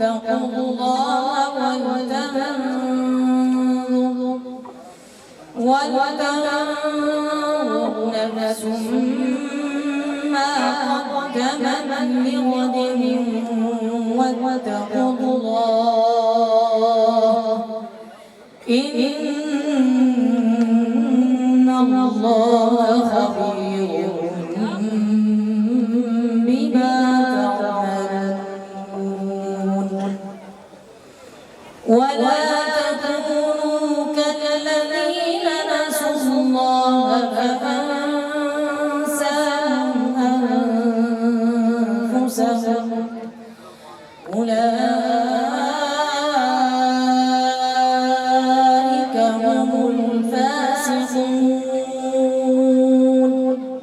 واتقوا الله ولتنظر نفس ما قدمت لغد واتقوا الله إن الله خبير بما تعملون ولا تكونوا كالذين نسوا الله فأنساهم أنفسهم أولئك هم الفاسقون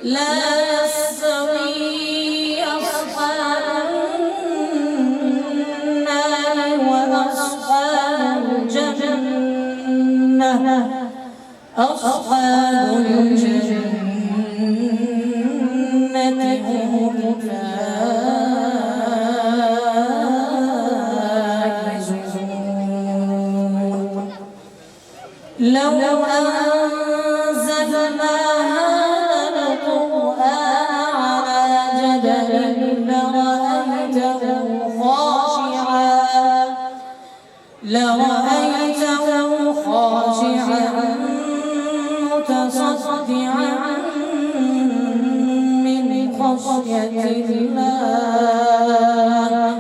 لا يستوي أصحاب النار وأصحاب الجنة أصحاب الجنة هم الفائزون لو أنزلنا هذا القرآن على جبل لرأيته خاشعا متصدعا من خشية الله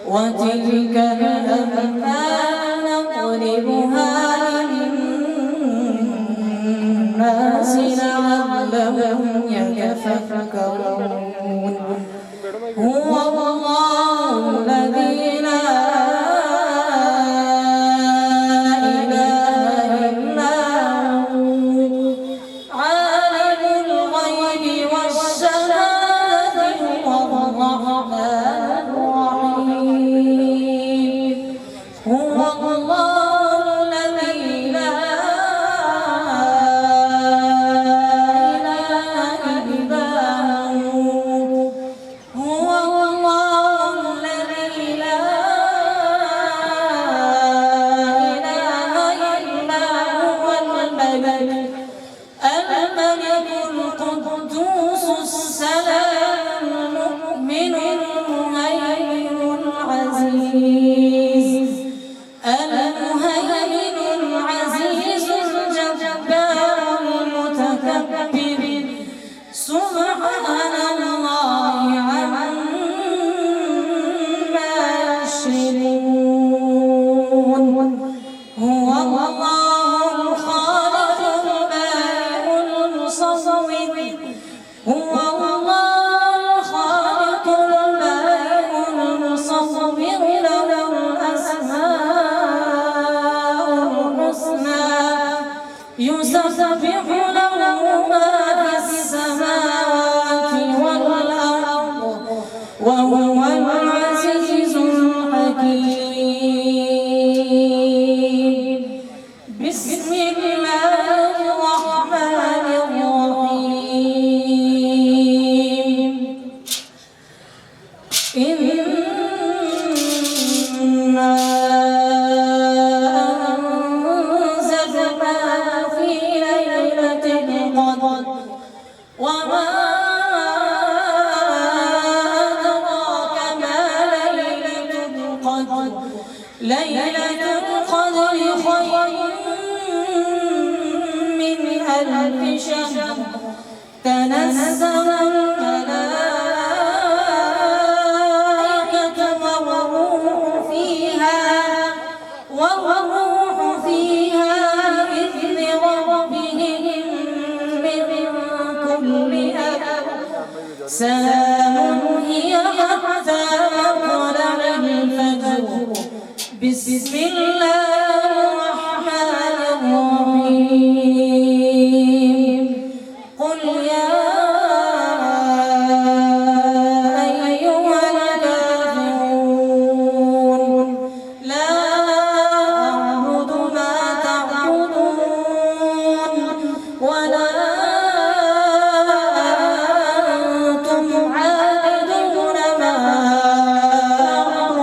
وتلك الأمثال نضربها للناس لعلهم يتفكرون هو الله الذي لا إله إلا هو عالم الغيب والشهادة هو الرحمن الرحيم هو الله الذي لا إله إلا هو الله الذي لا إله إلا هو الملك القدوس السلام المؤمن المهيمن العزيز الجبار المتكبر سبحان الله عما يشركون هو الله الخالق البارئ المصور هو الله الخالق البارئ المصور له الأسماء الحسنى يسبح له ما في السماوات والأرض وهو العزيز الحكيم بسم الله الرحمن الرحيم إنا أنزلنا في ليلة القدر وما أدراك ما ليلة القدر ليلة القدر خير من ألف شهر تنزل الملائكة والروح فيها بإذن ربهم من كل أمر سلام هي حتى مطلع الفجر بسم الله الرحمن الرحيم قل يا أيها الكافرون لا أعبد ما تعبدون ولا أنتم عابدون ما أعبد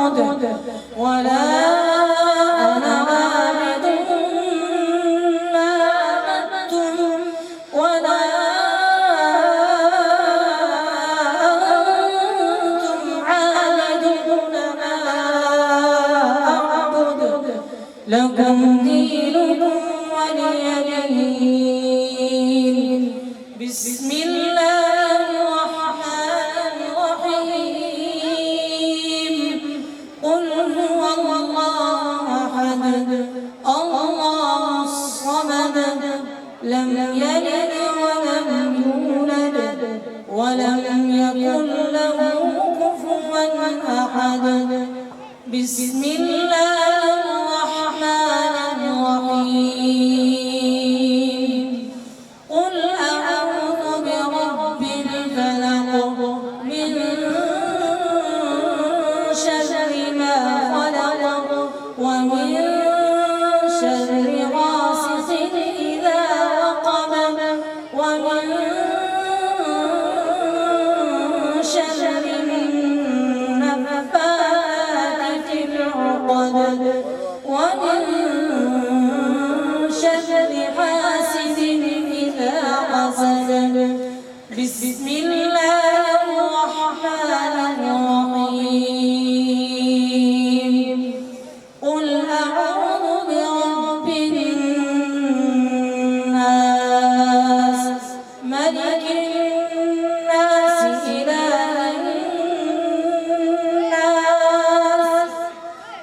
لكم دينكم ولي دين. بسم الله الرحمن الرحيم. قل هو الله أحد الله الصمد لم يلد ولم يولد ولم يكن له كفوا أحد. بسم الله الرحمن الرحيم. قل أعوذ برب الفلق من شر ما خلق ومن شر غاسق إذا وقب ومن شر النفاثات في العقد ومن شر حاسد إذا حسد. بسم الله الرحمن الرحيم. قل أعوذ برب الناس ملك الناس إله الناس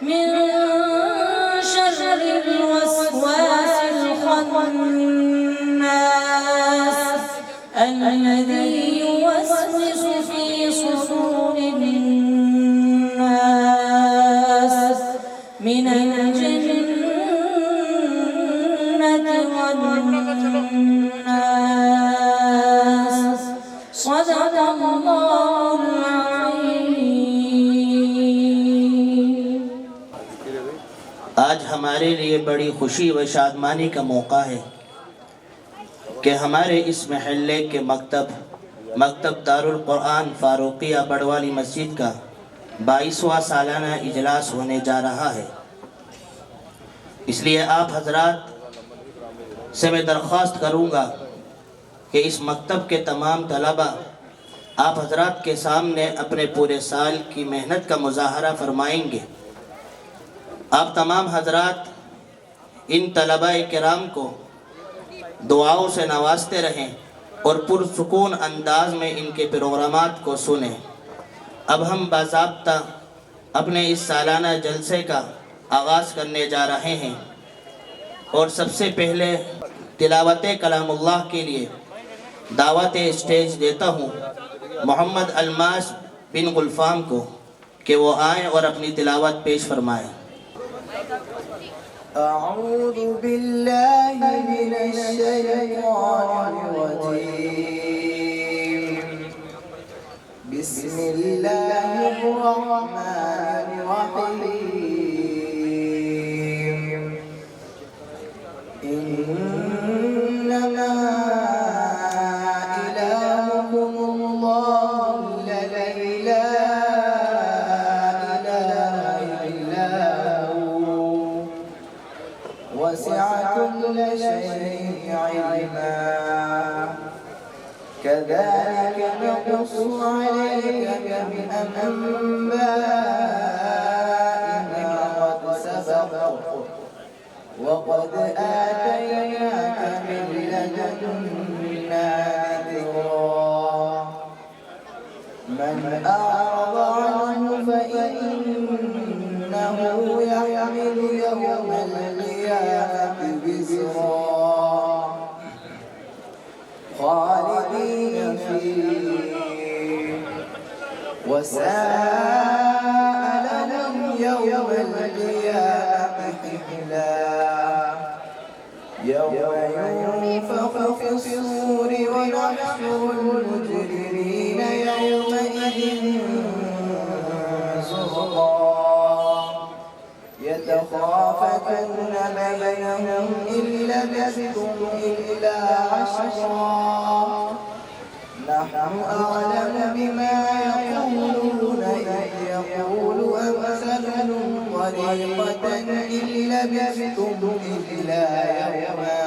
من شر الوسواس الخناس الذي يوسوس في صدور الناس من الجنة والناس. صدق الله العظيم. आज हमारे लिए बड़ी खुशी व शादमानी का मौका है कि हमारे इस महल्ले के मकतब दारुल कुरान फारूकिया बड़वाली मस्जिद का 22वां सालाना इजलास होने जा रहा है। इसलिए आप हजरात से मैं दरख्वास्त करूँगा कि इस मकतब के तमाम तलबा आप हजरात के सामने अपने पूरे साल की मेहनत का मुजाहरा फरमाएंगे। आप तमाम हजरात इन तलबाए किराम को दुआओं से नवाजते रहें और पुरसुकून अंदाज में इनके प्रोग्रामात को सुनें। अब हम बाज़ाब्ता अपने इस सालाना जलसे का आगाज़ करने जा रहे हैं और सबसे पहले तिलावत कलामुल्लाह के लिए दावत स्टेज देता हूँ मोहम्मद अलमास बिन गुलफाम को कि वो आएँ और अपनी तिलावत पेश फरमाएँ। أعوذ بالله من الشيطان الرجيم. بسم الله الرحمن الرحيم. إنما إلهكم الله الذي لا إله إلا هو وسع كل شيء علما. كذلك نقص عليك من أنباء ما قد سبق وقد آتيناك من لدنا ذكرا. من أعرض عنه فإنه يحمل يوم القيامة وزرا خالدين فيه وساء لهم يوم القيامة حملا. يوم ينفخ في الصور ونحشر المجرمين يومئذ زرقا. يتخافتون بينهم إن لبثتم إلا عشرا. نحن أعلم بما يقولون إذ يقول أمثلهم طريقة إن لبثتم إلا يوما.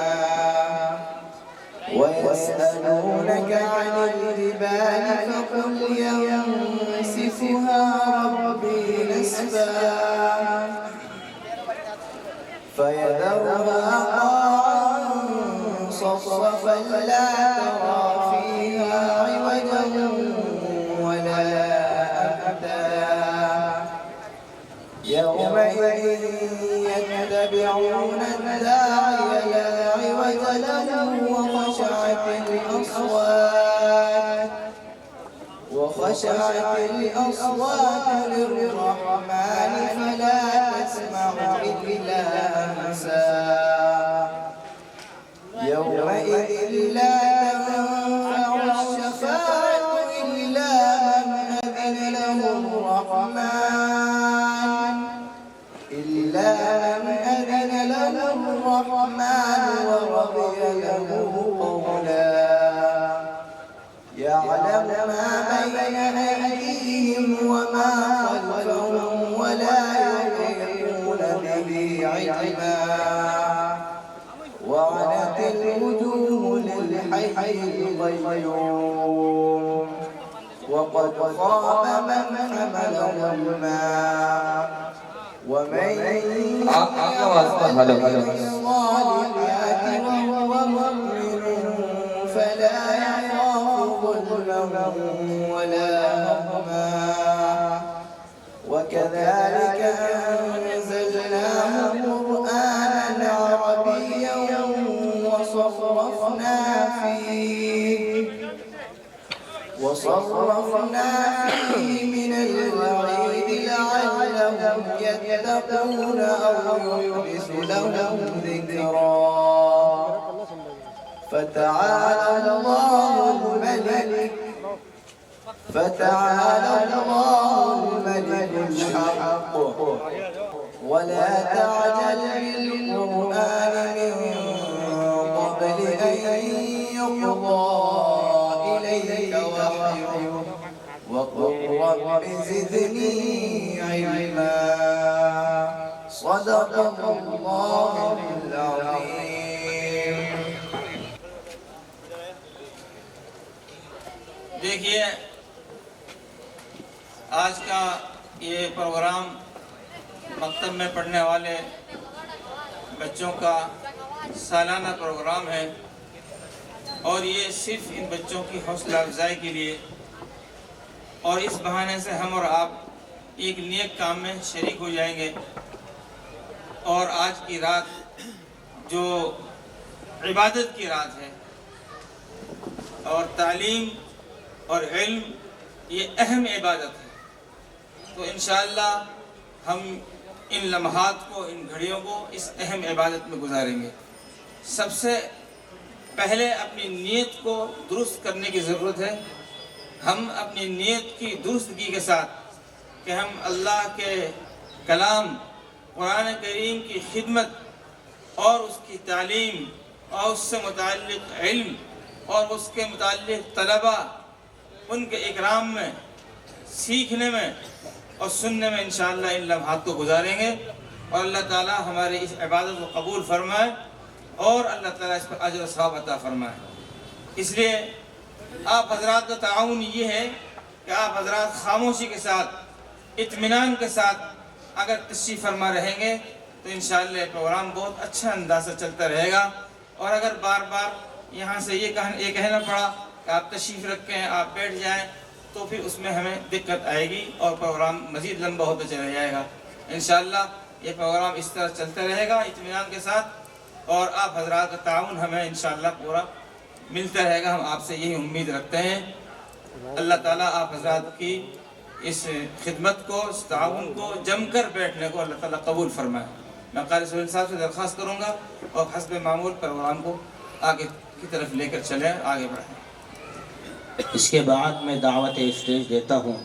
ويسألونك عن الجبال فقل ينسفها ربي نسفا يومئذ يتبعون الداعي لا عوج له وخشعت الأصوات للرحمن فلا تسمع إلا همسا يومئذ لا تنفع الشفاعة إلا من أذن له الرحمن ورضي له قولا يعلم ما بين أيديهم وما خلفهم ولا يحيطون به علما وعنت الوجوه للحي القيوم وقد خاب من حمل ظلما ومن يعمل الصالحات وهو مؤمن فلا يخاف ظلما ولا هضما وكذلك أنزلناه قرآنا عربيا وصرفنا فيه من الوعيد لعلهم يتقون أو يحدث لهم ذكرا فتعالى الله الملك الحق ولا تعجل بالقرآن من قبل أن يقضى إليك وحيه وقل رب زدني علما صدق الله العظيم. देखिए, आज का ये प्रोग्राम मकतब में पढ़ने वाले बच्चों का सालाना प्रोग्राम है और ये सिर्फ इन बच्चों की हौसला अफजाई के लिए और इस बहाने से हम और आप एक नेक काम में शरीक हो जाएंगे और आज की रात जो इबादत की रात है और तालीम और इल्म ये अहम इबादत है, तो इंशाअल्लाह हम इन लम्हात को, इन घड़ियों को इस अहम इबादत में गुजारेंगे। सबसे पहले अपनी नीयत को दुरुस्त करने की ज़रूरत है। हम अपनी नीयत की दुरुस्तगी के साथ कि हम अल्लाह के कलाम कुरान करीम की खिदमत और उसकी तालीम और उससे मुताल्लिक़ इल्म और उसके मुताल्लिक़ तलबा उनके इकराम में, सीखने में और सुनने में इंशाअल्लाह इन लम्हात को गुजारेंगे और अल्लाह ताला हमारे इस इबादत को कबूल फरमाए और अल्लाह ताला इस पर अजर सवाब अता फरमाए। इसलिए आप हज़रात का ताउन ये है कि आप हज़रात खामोशी के साथ, इत्मीनान के साथ अगर तशरीफ़ फरमा रहेंगे तो इंशाअल्लाह प्रोग्राम बहुत अच्छा अंदाज़ से चलता रहेगा। और अगर बार बार यहाँ से ये कहना पड़ा कि आप तशरीफ़ रखें, आप बैठ जाएं, तो फिर उसमें हमें दिक्कत आएगी और प्रोग्राम मज़ीद लंबा होता चला जाएगा। इंशाअल्लाह ये प्रोग्राम इस तरह चलता रहेगा इत्मीनान के साथ और आप हज़रात का ताउन हमें इंशाअल्लाह पूरा मिलता रहेगा। हम आपसे यही उम्मीद रखते हैं। अल्लाह ताला आप हज़रात की इस खिदमत को, इस ताउन को, जमकर बैठने को अल्लाह ताला कबूल फरमाए। मैं क़ारी सुहेल साहब से दरख्वास्त करूँगा और हस्ब मामूल प्रोग्राम को आगे की तरफ लेकर चलें, आगे बढ़ें। इसके बाद मैं दावत स्टेज देता हूँ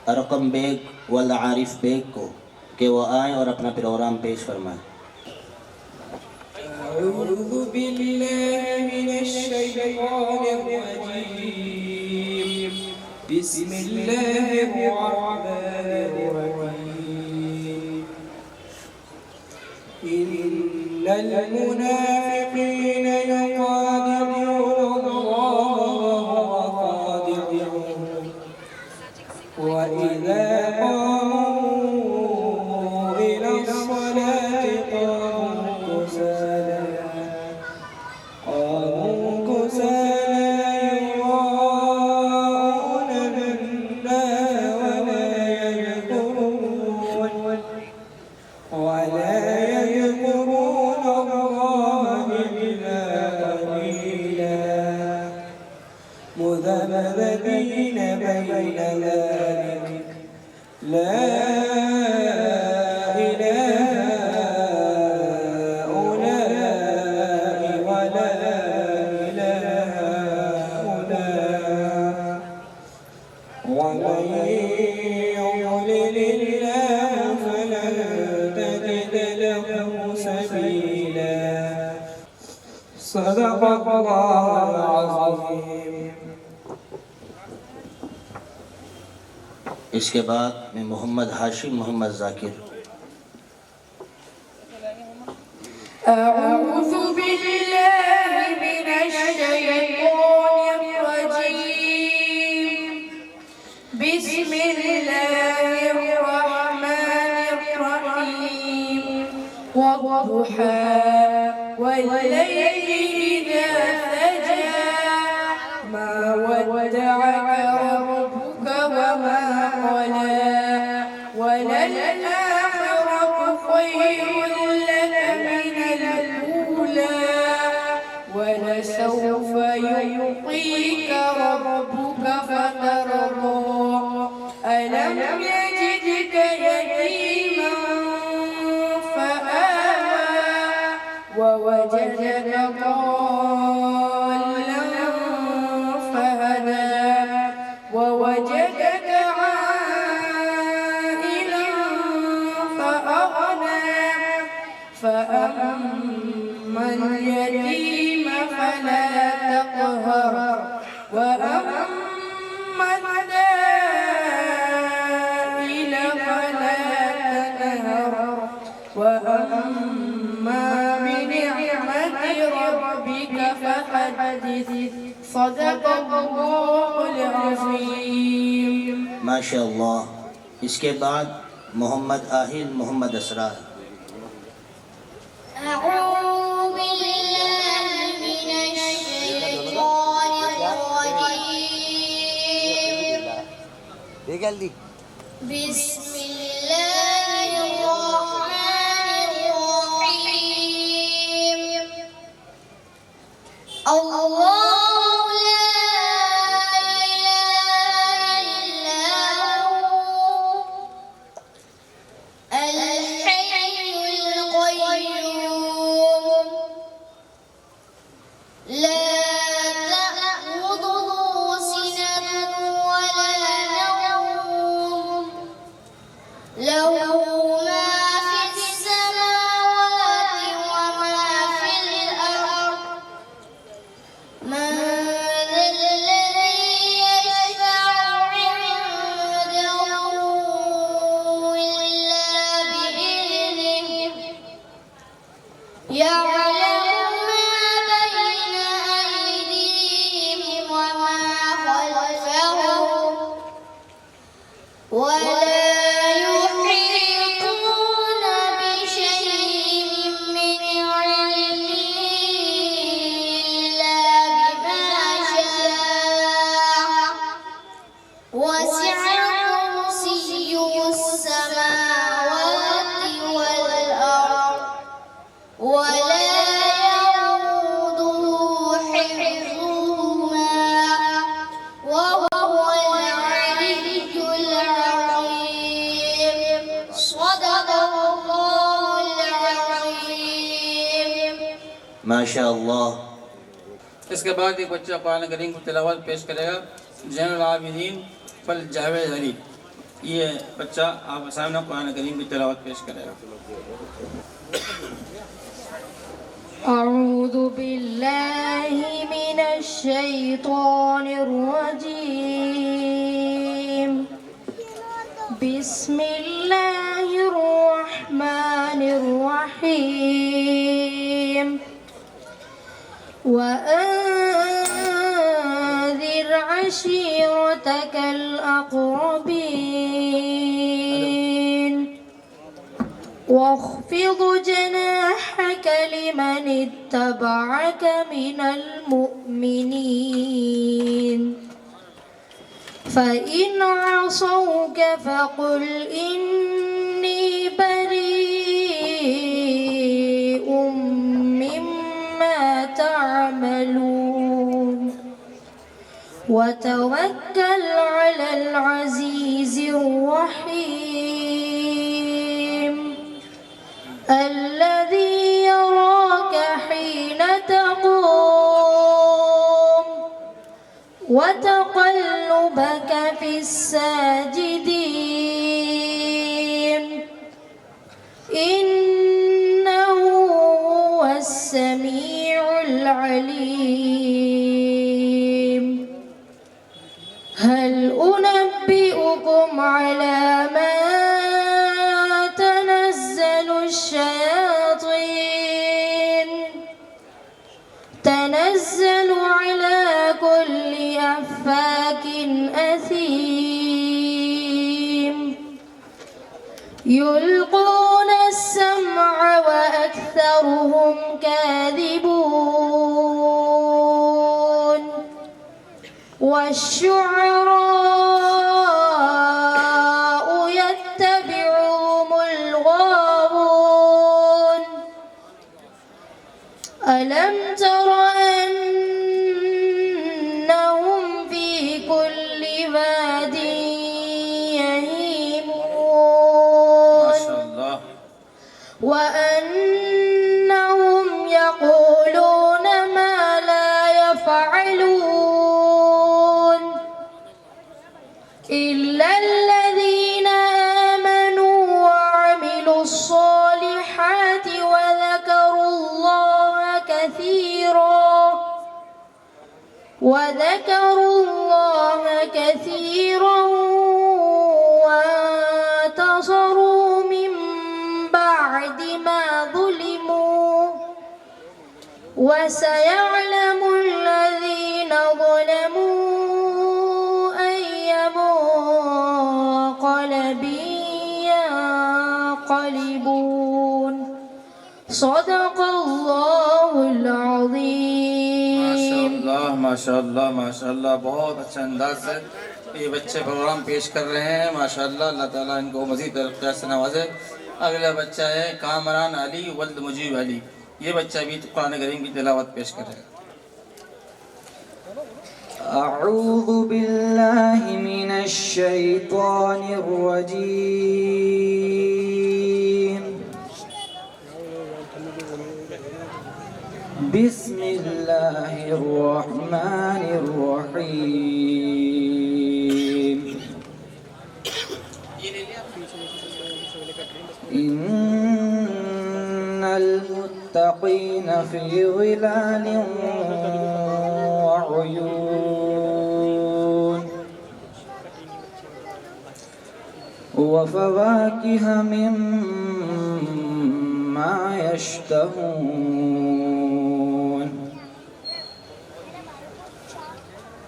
अरकम बेग वल आरिफ बेग को कि वो आए और अपना प्रोग्राम पेश फरमाएं। أعوذ بالله من الشيطان الرجيم بسم الله الرحمن الرحيم إن المنافقين يخادعون الله وهو خادعهم وإذا قاموا إلى الصلاة قاموا كسالى يراءون الناس ولا يذكرون إله هؤلاء ولا إله هؤلاء ومن يضلل الله فلن تجد له سبيلا صدق الله العظيم. इसके बाद मैं मोहम्मद हाशिम मोहम्मद जाकिर। أعوذ بالله من الشيطان الرجيم بسم الله الرحمن الرحيم والضحى والليل إذا سجى ما ودعك ربك وما قلى وللآخرة خير لك من الأولى ولسوف يعطيك ربك فترضى ألم يجدك يتيما فآوى ووجدك ضالا فهدى ووجدك عائلا فأغنى فأما اليتيم فلا تقهر وأما السائل فلا تنهر وأما بنعمة ربك فحدث صدق الله العظيم. माशा अल्लाह। इसके बाद मोहम्मद आहिल मोहम्मद असरार। أعوذ بالله من الشيطان الرجيم بسم الله الرحمن الرحيم الله لا إله إلا هو الحي القيوم لا تأخذه سنة ولا نوم له ما في السماوات وما في الأرض من ذا الذي يشفع عنده إلا بإذنه يعلم ما بين أيديهم وما خلفهم ولا يحيطون بشيء من علمه إلا بما شاء وسع كرسيه السماوات والأرض ولا يؤوده حفظهما وهو العلي العظيم صدق الله العظيم. माशा अल्लाह। इसके बाद एक बच्चा कुरान करीम की तिलावत पेश करेगा जैनुल आबिदीन फल जावेद अली। ये बच्चा आप सामने कुरान करीम की तिलावत पेश करेगा। أعوذ بالله من الشيطان الرجيم بسم الله الرحمن الرحيم وأنذر عشيرتك الأقربين واخفض جناحك لمن اتبعك من المؤمنين فإن عصوك فقل إني بريء مما تعملون وتوكل على العزيز الرحيم الذي يراك حين تقوم وتقلبك في الساجدين إنه هو السميع العليم هل أنبئكم على من تنزل الشياطين تنزل على كل أفاك أثيم يلقون السمع وأكثرهم كاذبون والشعراء يتبعهم الغاوون ألم تر أنهم في كل واد يهيمون ما شاء الله وأنهم يقولون ما لا يفعلون إلا الذين آمنوا وعملوا الصالحات وذكروا الله كثيرا وانتصروا من بعد ما ظلموا وسيعلم الذين ظلموا أي منقلب ينقلبون صدق الله العظيم माशाअल्लाह माशाअल्लाह बहुत अच्छा अंदाज से ये बच्चे प्रोग्राम पेश कर रहे हैं माशाअल्लाह अल्लाह ताला इनको मज़ीद तरक्की से नवाजे। अगला बच्चा है कामरान अली वल्द मुजीब अली, ये बच्चा भी कुरान करीम की तिलावत पेश कर रहा है। أعوذ بالله من الشيطان الرجيم بسم الله الرحمن الرحيم إن المتقين في ظلال وعيون وفواكه مما يشتهون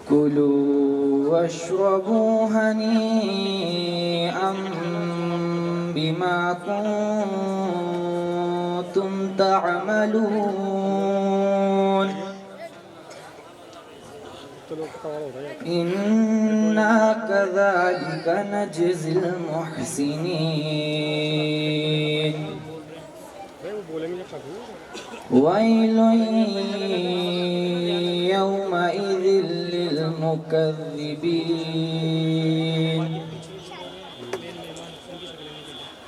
كلوا واشربوا هنيئا بما كنتم تعملون إنا كذلك نجزي المحسنين ويل يومئذ للمكذبين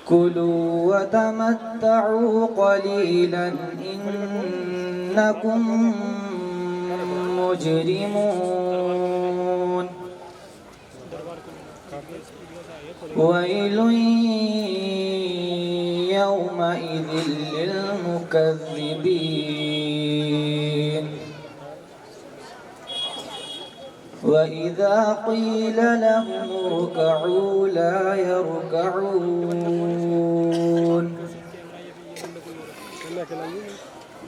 كلوا وتمتعوا قليلا إنكم مجرمون ويل يومئذ للمكذبين وإذا قيل لهم اركعوا لا يركعون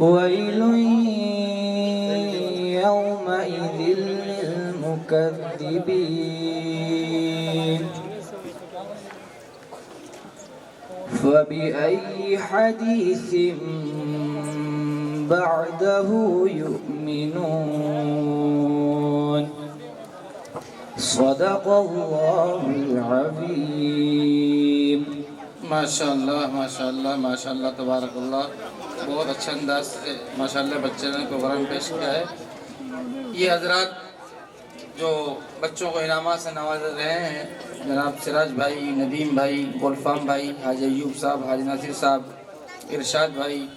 ويل يومئذ للمكذبين فبأي حديث بعده يؤمنون صدق الله العظيم माशाअल्लाह माशाअल्लाह माशाअल्लाह तबारकल्लाह, बहुत अच्छा अंदाज से माशाअल्लाह बच्चे ने प्रोग्राम पेश किया है। ये हजरात जो बच्चों को इनामात से नवाज रहे हैं, जनाब सिराज भाई, नदीम भाई, गुलफाम भाई, हाजी अयूब साहब, हाजी नासिर साहब, इरशाद भाई,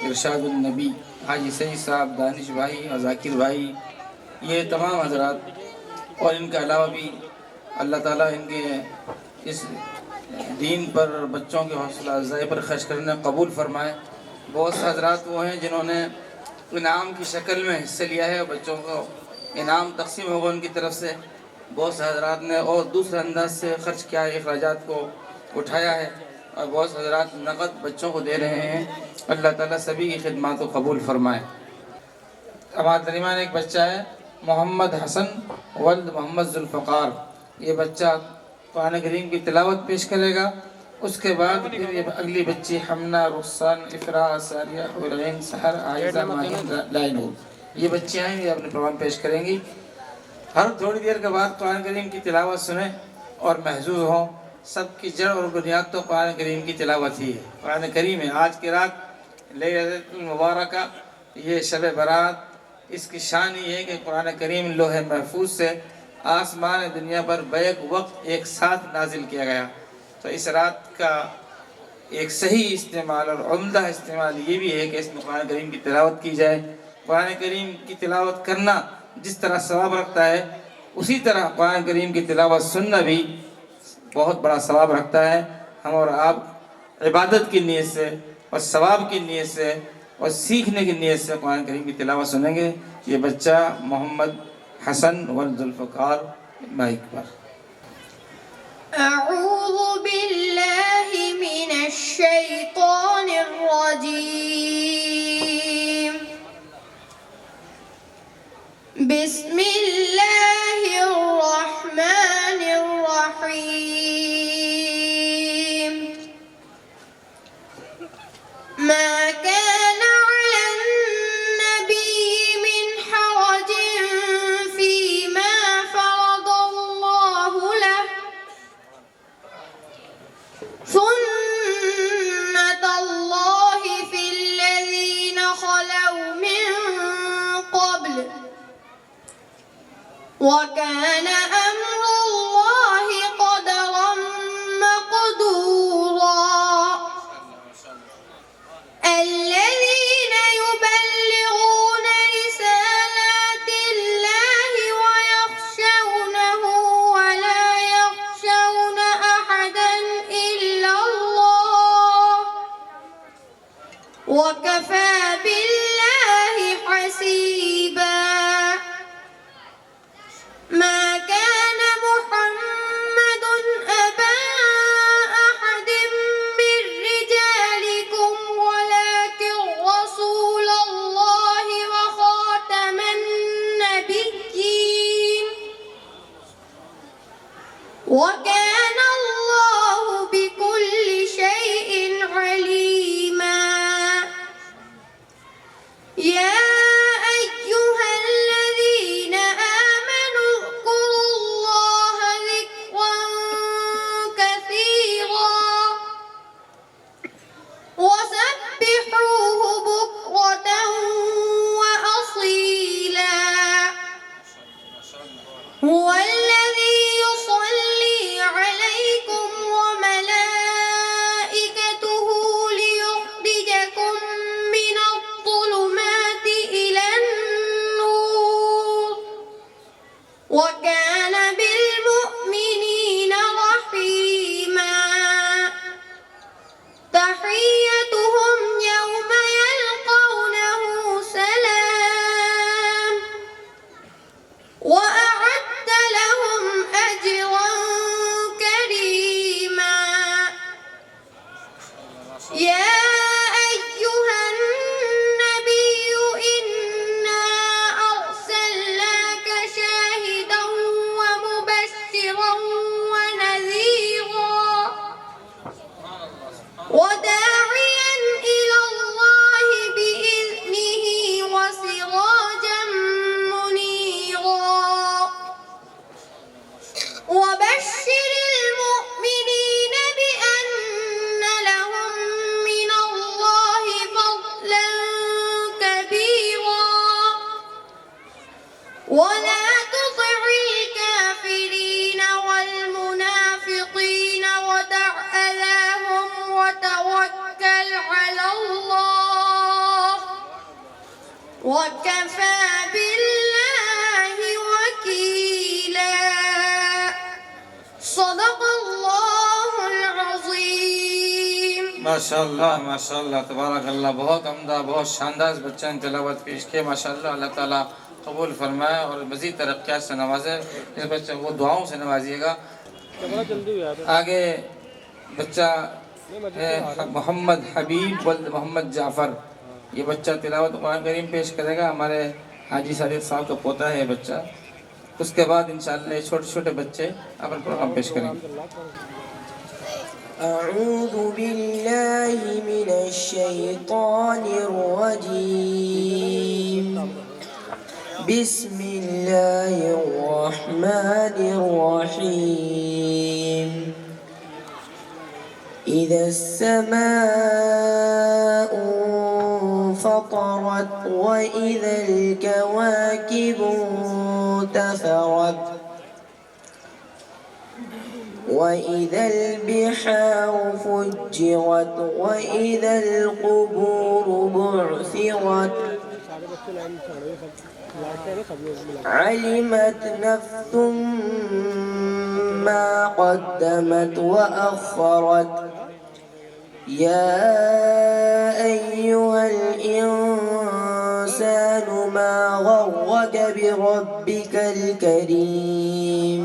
इरशादुन्नबी, हाजी सईद साहब, दानिश भाई और जाकिर भाई, ये तमाम हजरात और इनके अलावा भी अल्लाह ताला इनके इस दीन पर बच्चों के हौसला अफजाई पर खर्च करने कबूल फरमाए। बहुत से हजरात वो हैं जिन्होंने इनाम की शक्ल में हिस्सा लिया है, बच्चों को इनाम तकसीम होगा उनकी तरफ से। बहुत से हजरात ने और दूसरे अंदाज से ख़र्च किया है, अखराजात को उठाया है और बहुत से हजरात नक़द बच्चों को दे रहे हैं। अल्लाह ताला सभी की खिदमत को कबूल फरमाए। हमारे दरमियान एक बच्चा है मोहम्मद हसन वल्द मोहम्मद जुल्फ़कार, ये बच्चा कुरान करीम की तिलावत पेश करेगा। उसके बाद फिर ये अगली बच्ची हमना, रुखसान, इफ़रा, सारिया, हुरैन, सहर, आयशा, माहिन, लाइनूर, ये बच्चियाँ हैं, ये अपने प्रोग्राम पेश करेंगी। हर थोड़ी देर के बाद कुरान करीम की तिलावत सुने और महजूज हों। सबकी जड़ और बुनियाद तो कुरान करीम की तिलावत ही है। कुरान करीम है। आज की रात लैलतुल मुबारक, ये शब बारात, इसकी शान ये है कि कुरान करीम लोहे महफूज से आसमान दुनिया पर बैक वक्त एक साथ नाजिल किया गया। तो इस रात का एक सही इस्तेमाल और उम्दा इस्तेमाल ये भी है कि इसमें कुरान करीम की तिलावत की जाए। कुरान करीम की तिलावत करना जिस तरह सवाब रखता है, उसी तरह कुरान करीम की तिलावत सुनना भी बहुत बड़ा सवाब रखता है। हम और आप इबादत की नीयत से और सवाब की नीयत से और सीखने की नीयत से कुरान करीम की तिलावत सुनेंगे। ये बच्चा मोहम्मद हसन वल्द जुल्फ़कार माइक पर। अऊज़ु बिल्लाहि मिनश शैतानिर रजीम। बिस्मिल्लाहिर रहमानिर रहीम। मा काना अलन नबिय्यि मिन हरजिन फीमा फ़रदल्लाहु लहु सुन्नतल्लाहि फ़िल्लज़ीना ख़लौ मिन क़ब्ल वकान अम्रुल्लाहि क़दरन मक़दूरा। الذين يبلغون رسالات الله ويخشونه ولا يخشون أحدا إلا الله وكفى بالله حسيبا. ما كان محمد أبا أحد من رجالكم ولكن رسول الله وخاتم النبيين وكان الله بكل شيء عليما. يا أيها الذين آمنوا اذكروا الله ذكرا كثيرا وسبحوه بكرة وأصيلا. هو الذي يصلي عليكم وملائكته ليخرجكم من الظلمات إلى النور وكان بالمؤمنين رحيما. تحيتهم يوم يلقونه سلام وأعد لهم أجرا كريما. يا أيها النبي إنا أرسلناك شاهدا ومبشرا ونذيرا وداعيا إلى الله بإذنه وسراجا منيرا. وبشر المؤمنين بأن لهم من وكفى بالله وكيلا صدق الله العظيम माशाल्लाह तबारक अल्लाह। बहुत उम्दा, बहुत शानदार बच्चा ने तिलावत पेश की। माशाल्लाह, अल्लाह ताला कबूल फरमाए और मज़ीद तरक्यात से नवाजे। इस बच्चे को दुआओं से नवाजिएगा। आगे बच्चा है मोहम्मद हबीब वल्द मोहम्मद जाफ़र। ये बच्चा तिलावत कुरान करीम पेश करेगा। हमारे हाजी सादिक साहब का पोता है ये बच्चा। उसके बाद इंशाअल्लाह छोटे छोटे बच्चे अपन प्रोग्राम पेश करेंगे। أعوذ بالله من الشيطان الرجيم. بسم الله الرحمن الرحيم. إذا السماء انفطرت وإذا الكواكب انتثرت وإذا البحار فجرت وإذا القبور بعثرت علمت نفس ما قدمت وأخرت يا أيها الإنسان ما غرك بربك الكريم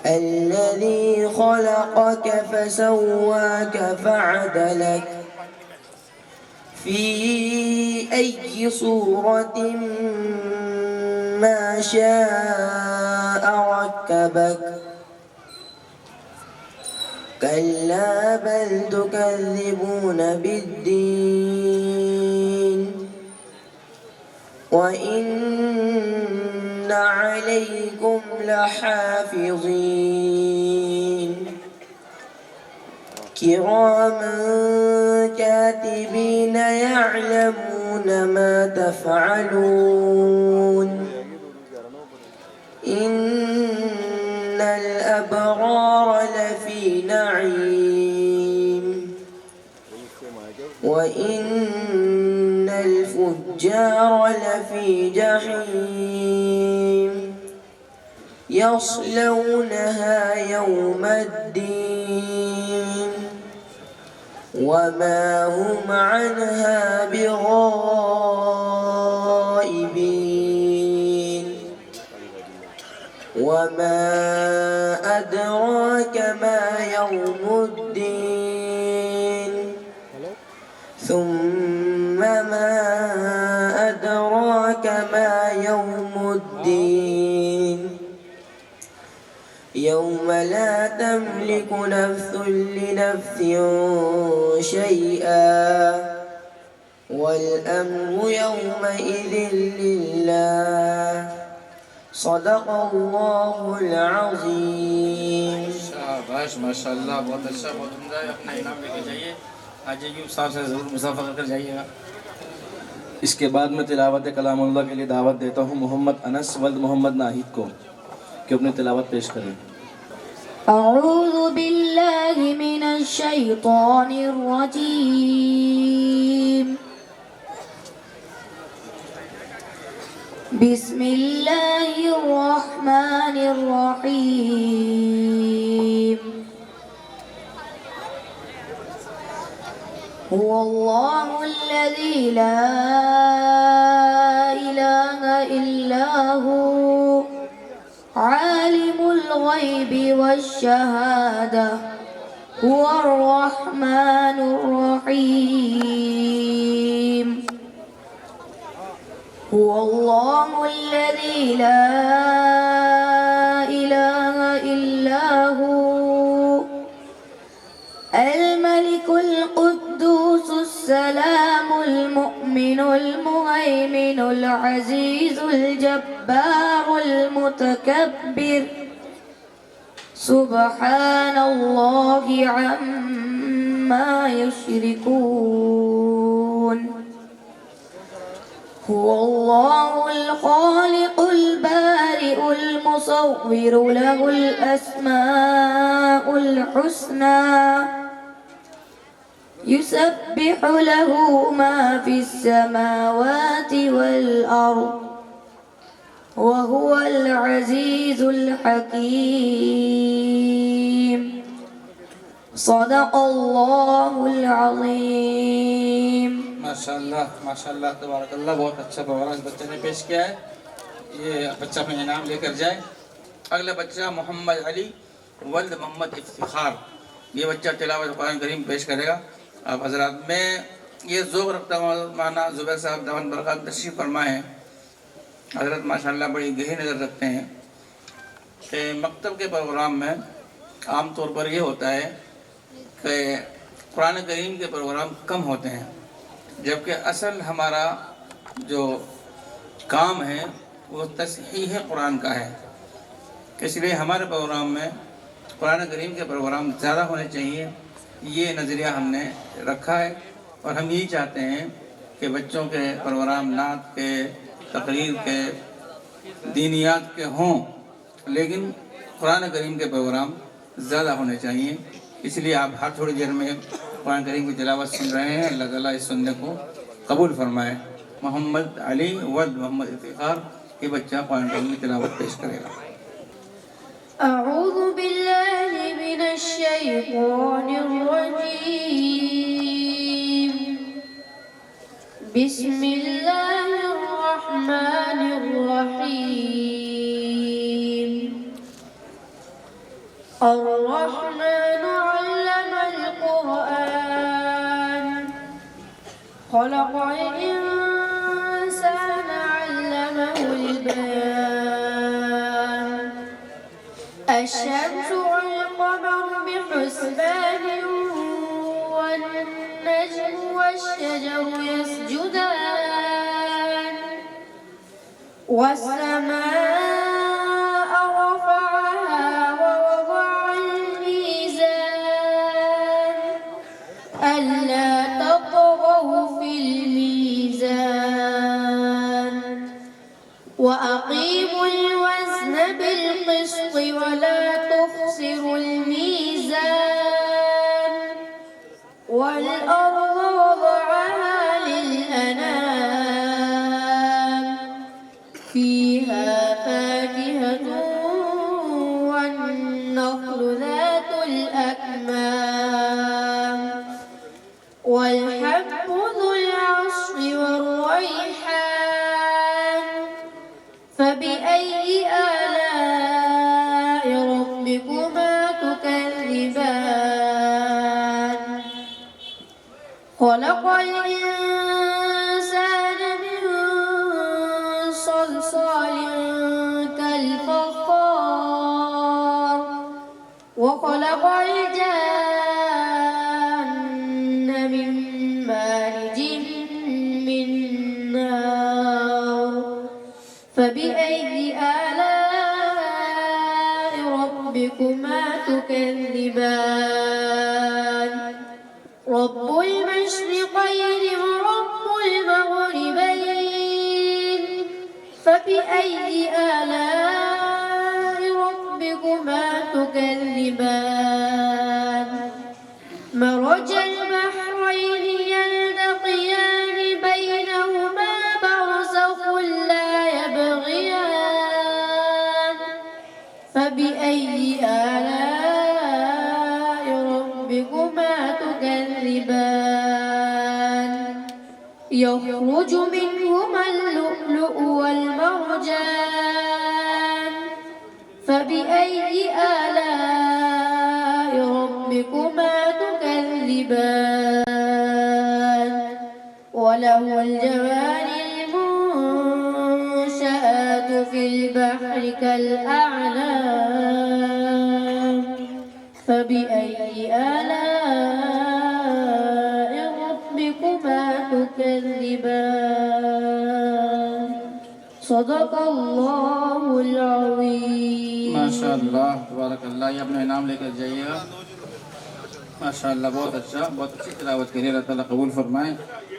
الذي خلقك فسواك فعدلك في أي صورة ما شاء ركبك كلا بل تكذبون بالدين وإن عليكم لحافظين كراما كاتبين يعلمون ما تفعلون إن الأبرار لفي نعيم وإن الفجار لفي جحيم يصلونها يوم الدين وما هم عنها بغائبين وما أدراك ما يوم الدين ثم ما أدراك ما يوم الدين يوم لا تملك نفس لنفس شيئا والأمر يومئذ لله صدق الله العظيم. शाबाश माशाल्लाह, बहुत अच्छा, बहुत उम्दा। अपना इनाम लेके जाइए। आज अय्यूब साहब से ज़रूर मुसाफा कर जाइएगा। इसके बाद मैं तिलावत कलामुल्लाह के लिए दावत देता हूँ मोहम्मद अनस वल्द मोहम्मद नाहिद को कि अपनी तिलावत पेश करें। أعوذ بالله من الشيطان الرجيم. بسم الله الرحمن الرحيم. هو الله الذي لا إله إلا هو عالم الغيب والشهادة هو الرحمن الرحيم. هو الله الذي لا إله إلا هو الملك القدوس السلام المؤمن المهيمن العزيز الجبار المتكبر سبحان الله عما يشركون. هو الله الخالق البارئ المصور له الأسماء الحسنى يسبح له ما في السماوات والأرض وهو العزيز الحكيم صدق الله العظيम माशाल्लाह तबारकल्लाह, बहुत अच्छा प्रोग्राम इस बच्चे ने पेश किया है। ये बच्चा अपना इनाम लेकर जाए। अगला बच्चा मोहम्मद अली वल्द मोहम्मद इफ्तिखार, ये बच्चा तिलावत कुरान करीम पेश करेगा। अब हजरात में ये ज़ोर रखता हूँ माना ज़ुबैर साहब दावत बरकत तशरीफ़ फरमाए हैं। हजरत माशाल्लाह बड़ी गहरी नज़र रखते हैं कि मकतब के प्रोग्राम में आम तौर पर ये होता है कि कुरान करीम के प्रोग्राम कम होते हैं, जबकि असल हमारा जो काम है वो तस्हीह कुरान का है। इसलिए हमारे प्रोग्राम में कुरान करीम के प्रोग्राम ज़्यादा होने चाहिए, ये नज़रिया हमने रखा है। और हम यही चाहते हैं कि बच्चों के प्रोग्राम नात के, तकरीर के, दीनियात के हों, लेकिन कुरान करीम के प्रोग्राम ज़्यादा होने चाहिए। इसलिए आप हर थोड़ी देर में कुरान करीम की तिलावत सुन रहे हैं। अल्लाह ताला इस सुनने को कबूल फरमाए। मोहम्मद अली वल्द मोहम्मद इफ्तिखार, ये बच्चा कुरान करीम की तिलावत पेश करेगा। أعوذ بالله من الشيطان الرجيم. بسم الله الرحمن الرحيم. الرحمن علم القرآن خلق الإنسان علمه البيان. الشمس والقمر بحسبان والنجم والشجر يسجدان. والسماء رفعها ووضع الميزان ألا تطغوا في الميزان وأقيموا الوزن بالقسط ولا تخسروا الميزان. والأرض وضعها للأنام فيها فاكهة والنخل ذات الأكمام والحب ذو العصف والريحان. فبأي آلاء ربكما تكذبان. خلق الإنسان من صلصال كالفخار وخلق الجن من مارج من نار. فبأي آلاء ربكما تكذبان. رب المشرقين ورب المغربين. فبأي آلاء ربكما تكذبان. مرج البحرين يلتقيان بينهما برزخ لا يبغيان. فبأي آلاء ربكما تكذبان. يخرج منهما اللؤلؤ والمرجان. فبأي آلاء ربكما تكذبان. وله الجوار المنشآت في البحر كالأعلام. فبأي آلاء ربكما تكذبان. صدق الله العظيم. माशाल्लाह तबारकल्लाह, ये अपना इनाम लेकर जाइएगा। माशाल्लाह, बहुत अच्छा, बहुत अच्छी तिलावत करिए। अल्लाह ताला कबूल फरमाए।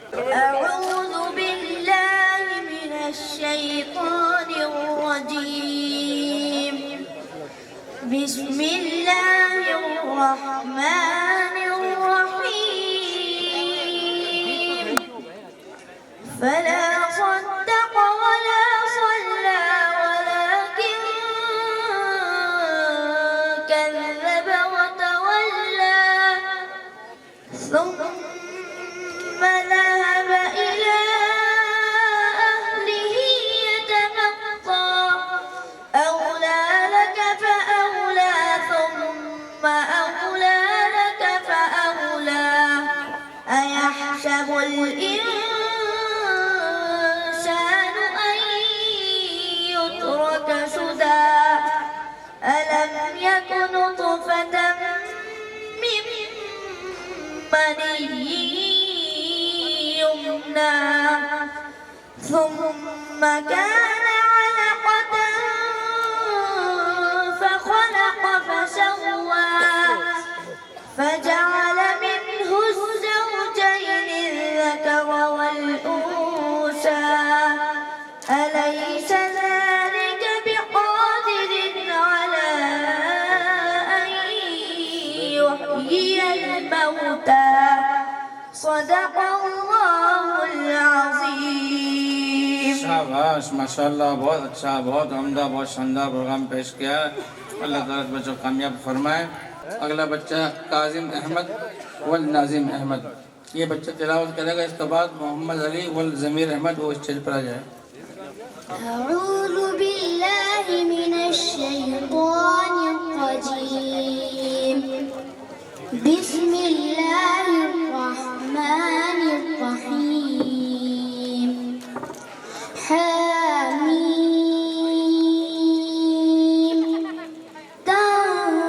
أعوذ بالله من الشيطان الرجيم. بسم الله الرحمن الرحيم. فلا صدق ولا صلى ولكن كذب وتولى ثم ذهب إلى أهله يتمطى أولى لك فأولى ثم أولى لك فأولى أيحسب الإنسان أن يترك سدى ألم يك نطفة من مني يمنى ثم كان علقة فخلق فسوى فجعل منه الزوجين الذكر والأنثى أليس ذلك بقادر على أن يحيي الموتى صدق الله العظيم शाबाश माशाल्लाह बहुत अच्छा बहुत उम्दा बहुत शानदार प्रोग्राम पेश किया है अल्लाह ताला बच्चों को कामयाब फरमाए अगला बच्चा काजिम अहमद वल नाजिम अहमद ये बच्चा तिलावत करेगा इसके बाद मोहम्मद अली वल ज़मीर अहमद वो स्टेज पर आ जाए أعوذ بالله من الشيطان الرجيم بسم الله الرحمن الرحيم حميم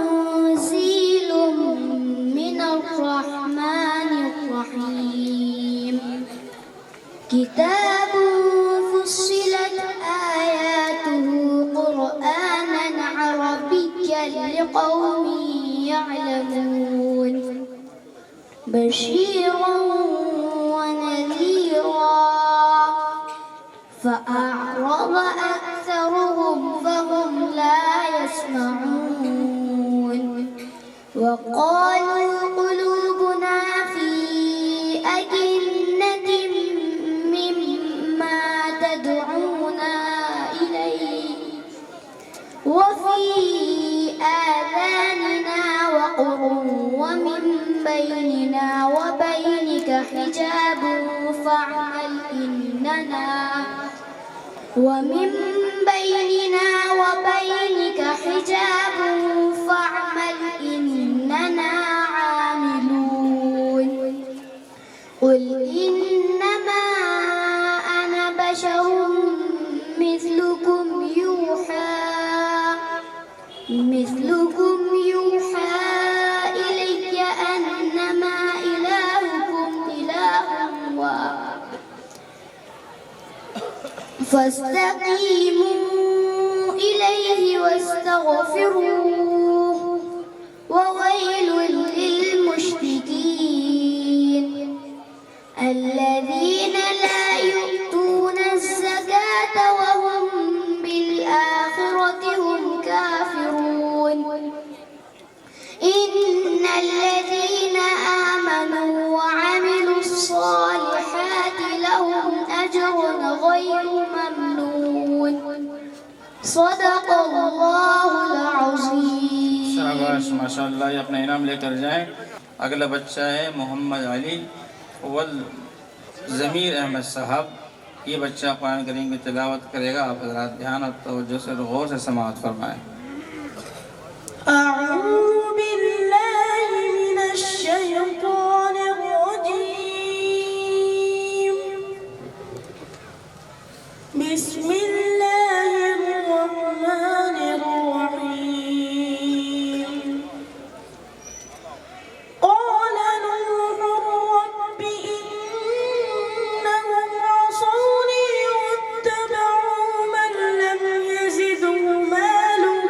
تنزيل من الرحمن الرحيم كتاب فصلت آياته قرآنا عربيا لقوم يعلمون بشيرا ونذيرا فأعرض أكثرهم فهم لا يسمعون وقالوا قلوبنا في أكنة مما تدعونا إليه وفي آذاننا وقر ومن بيننا وبينك حجاب فاعمل إننا ومن بيننا وبينك حجاب فاعمل إننا عاملون قل إنما أنا بشر مثلكم يوحى إلي أنما إلهكم إله واحد فاستقيموا إليه واستغفروه وويل للمشركين الذين لا يؤتون الزكاة وهم بالآخرة هم كافرون إن الذين آمنوا وعملوا الصالحات لهم أجر غير ممنون صدق الله العظيم शाबाश माशाल्लाह ये अपना इनाम लेकर जाएं अगला बच्चा है मोहम्मद अली वल ज़मीर अहमद साहब ये बच्चा कुरान करीम की तिलावत करेगा आप हज़रात ध्यान और तवज्जो से गौर से समाअत फरमाएं أعوذ بالله من الشيطان الرجيم بسم الله الرحمن الرحيم قال نوح رب إنهم عصوني واتبعوا من لم يزده ماله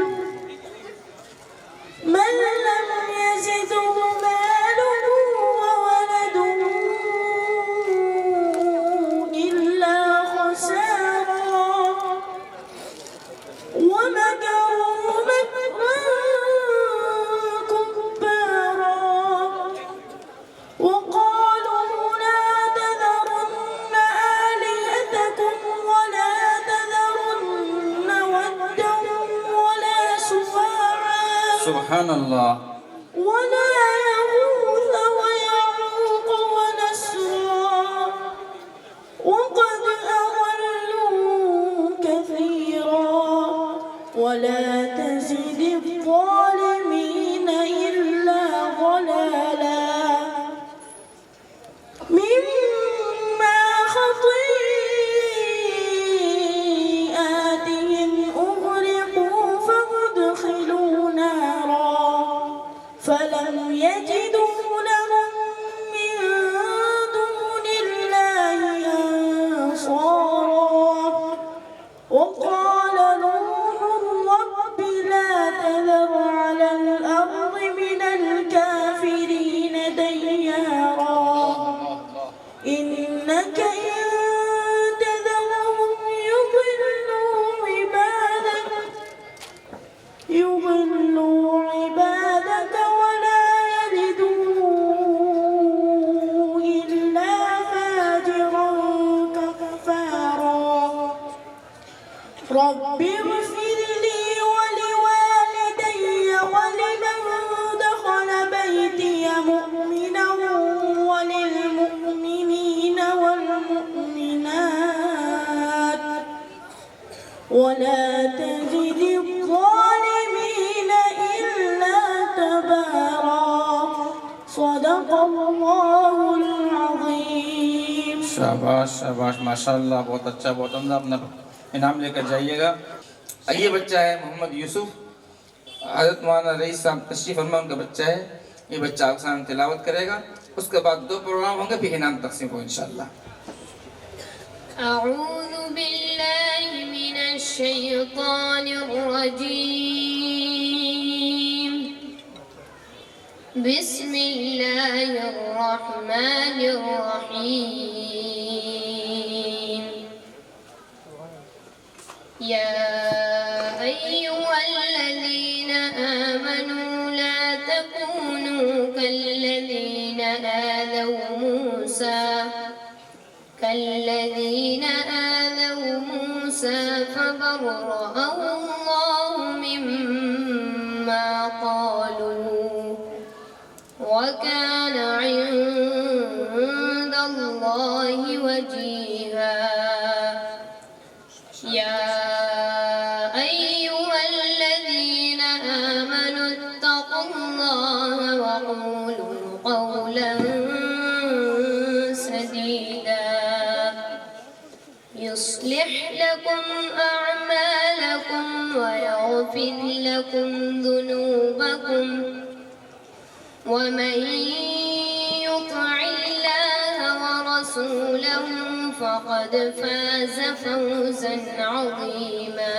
सुभान अल्लाह। ولا يغوث ويعوق ونسرا وقد أضلوا كثيرا ولا تزد الظالمين إلا ضلالا مما خطيئاتهم أغرقوا فأدخلوا نارا فلم يجدوا لهم من دون الله أنصارا وقال نوح رب لا تذر على الأرض من الكافرين ديارا إنك إن تذرهم يضلوا عبادك ولا يلدوا إلا فاجرا كفارا رب اغفر لي ولوالدي ولمن دخل بيتي مؤمنا وللمؤمنين والمؤمنات ولا تزد الظالمين إلا تبارا صدق الله العظيم. शाबाश शाबाश माशाल्लाह, बहुत अच्छा, बहुत उम्दा। अपना इनाम लेकर जाइएगा। ये बच्चा है मोहम्मद यूसुफ, हज़रत मौलाना रईस साहब तशरीफ़ फरमा, उनका बच्चा है। ये बच्चा आपके सामने तिलावत करेगा, उसके बाद 2 प्रोग्राम होंगे, फिर इनाम तकसीम हो इंशाअल्लाह। أعوذ بالله من الشيطان الرجيم. بسم الله الرحمن الرحيم. يا أيها الذين آمنوا لا تكونوا كالذين آذوا موسى فبرأه الله مما قالوا وكان عند الله وجيها. يا أيها الذين آمنوا اتقوا الله وقولوا قولا سديدا يصلح لكم أعمالكم ويغفر لكم ذنوبكم ومن يطع الله ورسوله فقد فاز فوزا عظيما.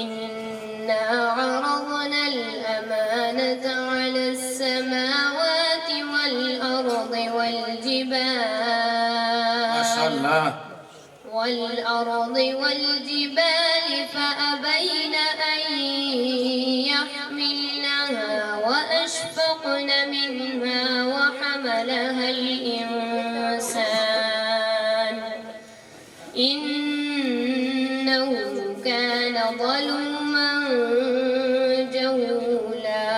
إنا عرضنا الأمانة على السماوات والأرض والجبال فأبين أن يحملنها وأشفقن منها وحملها الإنسان إنه كان ظلوما جهولا.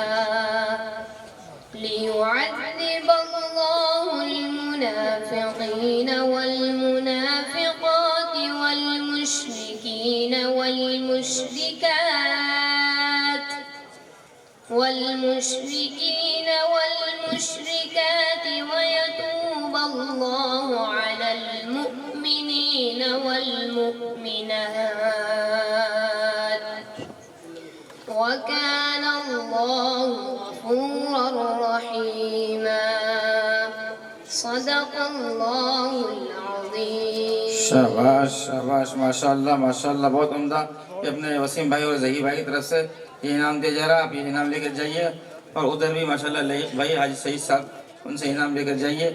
ليعذب الله المنافقين والمنافقات والمشركين والمشركات ويتوب الله على المؤمنين والمؤمنات وكان الله غفورا رحيما. صدق الله العظيم. शाबाश शाबाश माशाल्लाह माशाल्लाह, बहुत उम्दा। ये अपने वसीम भाई और जही भाई की तरफ से ये इनाम दिया जा रहा है, आप ये इनाम लेकर जाइए। और उधर भी माशाल्लाह भाई हाजी सईद साहब, उनसे इनाम लेकर जाइए।